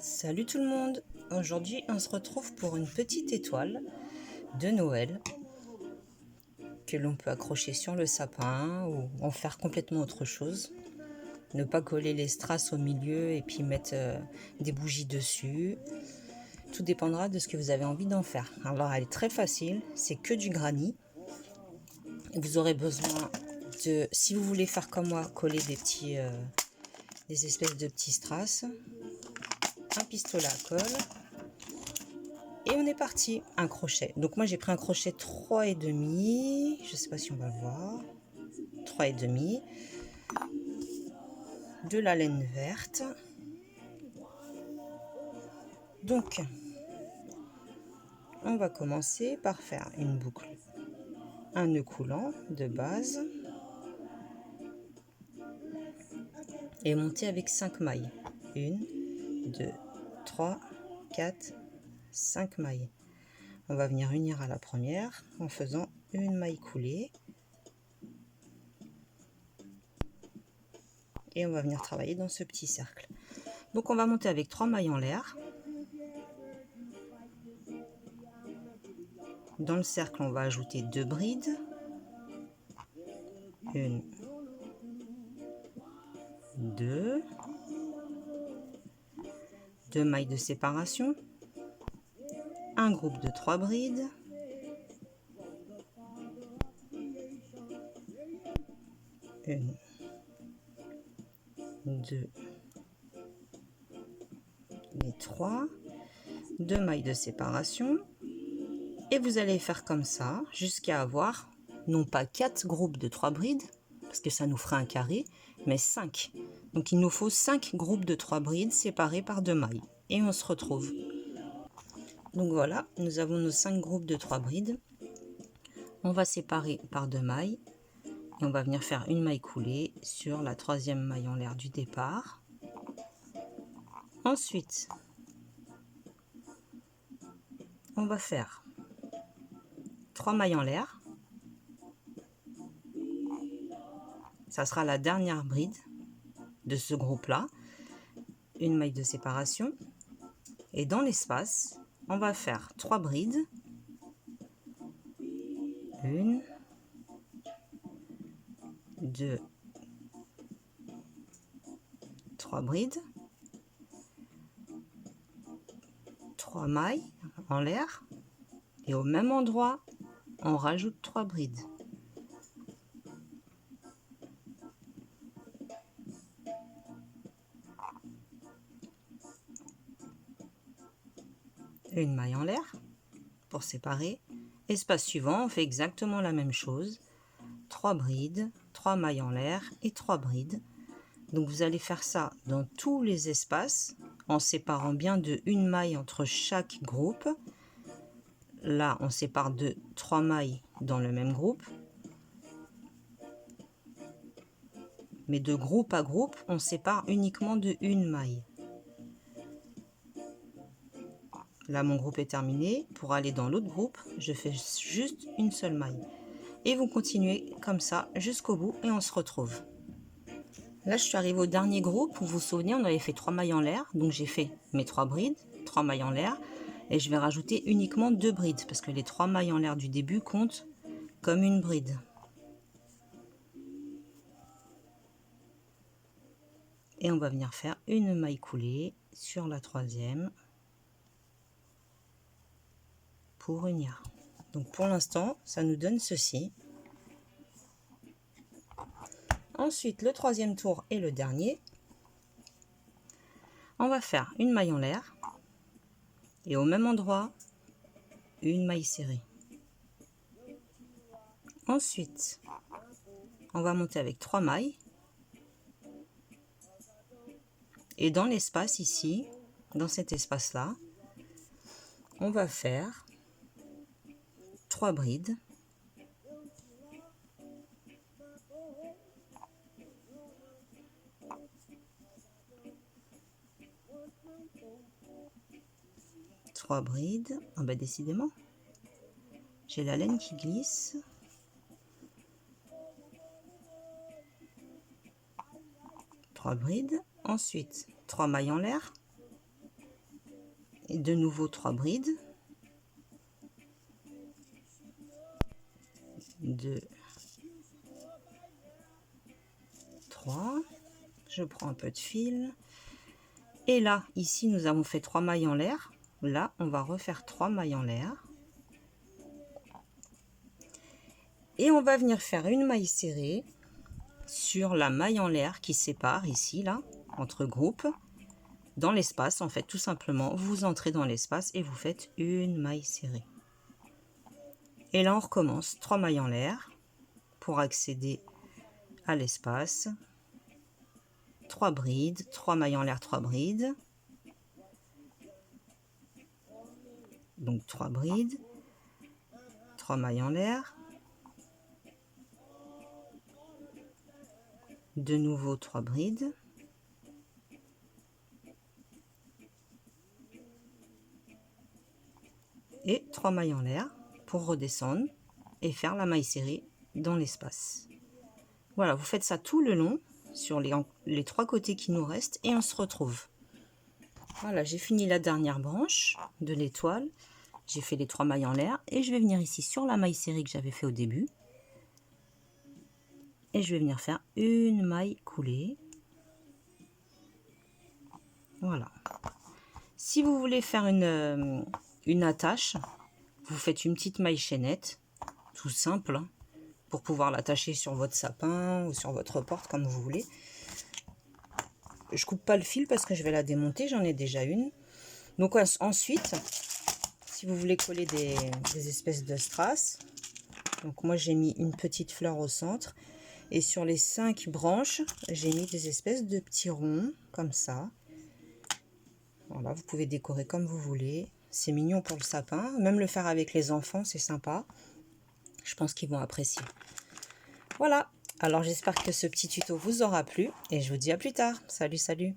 Salut tout le monde. Aujourd'hui on se retrouve pour une petite étoile de Noël que l'on peut accrocher sur le sapin ou en faire complètement autre chose. Ne pas coller les strass au milieu et puis mettre des bougies dessus. Tout dépendra de ce que vous avez envie d'en faire. Alors elle est très facile, c'est que du granit. Vous aurez besoin de, si vous voulez faire comme moi, coller des espèces de petits strass, un pistolet à colle. Et on est parti, un crochet. Donc moi j'ai pris un crochet 3,5, je sais pas si on va le voir, 3,5, de la laine verte. Donc on va commencer par faire une boucle, un nœud coulant de base et monter avec 5 mailles. 1, 2, 3, 4, 5 mailles. On va venir unir à la première en faisant une maille coulée. Et on va venir travailler dans ce petit cercle. Donc on va monter avec 3 mailles en l'air. Dans le cercle, on va ajouter 2 brides. 1, 2. 2 mailles de séparation. Un groupe de 3 brides. 1, 2 et 3. 2 mailles de séparation. Et vous allez faire comme ça jusqu'à avoir non pas 4 groupes de 3 brides, parce que ça nous ferait un carré, mais 5. Donc il nous faut 5 groupes de 3 brides séparés par 2 mailles. Et on se retrouve. Donc voilà, nous avons nos 5 groupes de 3 brides. On va séparer par 2 mailles. Et on va venir faire une maille coulée sur la 3e maille en l'air du départ. Ensuite, on va faire 3 mailles en l'air. Ça sera la dernière bride de ce groupe-là. Une maille de séparation. Et dans l'espace, on va faire 3 brides. 1, 2, 3 brides. 3 mailles en l'air. Et au même endroit, on rajoute 3 brides. Une maille en l'air pour séparer. Espace suivant, on fait exactement la même chose. 3 brides, 3 mailles en l'air et 3 brides. Donc vous allez faire ça dans tous les espaces en séparant bien de 1 maille entre chaque groupe. Là, on sépare de 3 mailles dans le même groupe. Mais de groupe à groupe, on sépare uniquement de 1 maille. Là, mon groupe est terminé. Pour aller dans l'autre groupe, je fais juste une seule maille. Et vous continuez comme ça jusqu'au bout et on se retrouve. Là, je suis arrivée au dernier groupe. Vous vous souvenez, on avait fait 3 mailles en l'air. Donc, j'ai fait mes 3 brides, 3 mailles en l'air. Et je vais rajouter uniquement 2 brides parce que les 3 mailles en l'air du début comptent comme une bride. Et on va venir faire une maille coulée sur la 3e pour unir. Donc pour l'instant, ça nous donne ceci. Ensuite, le 3e tour et le dernier. On va faire une maille en l'air et au même endroit, une maille serrée. Ensuite, on va monter avec 3 mailles. Et dans l'espace ici, dans cet espace-là, on va faire 3 brides. Trois brides. Ah bah décidément, j'ai la laine qui glisse. Trois brides. Ensuite, 3 mailles en l'air. Et de nouveau 3 brides. 2, 3. Je prends un peu de fil. Et là, ici, nous avons fait 3 mailles en l'air. Là, on va refaire 3 mailles en l'air. Et on va venir faire une maille serrée sur la maille en l'air qui sépare ici, là, entre groupes. Dans l'espace, en fait, tout simplement, vous entrez dans l'espace et vous faites une maille serrée. Et là, on recommence 3 mailles en l'air pour accéder à l'espace. 3 brides, 3 mailles en l'air, 3 brides. Donc 3 brides, 3 mailles en l'air. De nouveau 3 brides. Et 3 mailles en l'air pour redescendre et faire la maille serrée dans l'espace. Voilà, vous faites ça tout le long sur les 3 côtés qui nous restent et on se retrouve. Voilà, j'ai fini la dernière branche de l'étoile. J'ai fait les 3 mailles en l'air et je vais venir ici sur la maille serrée que j'avais fait au début. Et je vais venir faire une maille coulée. Voilà. Si vous voulez faire une attache, vous faites une petite maille chaînette, tout simple, hein, pour pouvoir l'attacher sur votre sapin ou sur votre porte comme vous voulez. Je coupe pas le fil parce que je vais la démonter, j'en ai déjà une. Donc ensuite, si vous voulez coller des espèces de strass, donc moi j'ai mis une petite fleur au centre et sur les 5 branches, j'ai mis des espèces de petits ronds comme ça. Voilà, vous pouvez décorer comme vous voulez. C'est mignon pour le sapin. Même le faire avec les enfants, c'est sympa. Je pense qu'ils vont apprécier. Voilà. Alors, j'espère que ce petit tuto vous aura plu. Et je vous dis à plus tard. Salut, salut.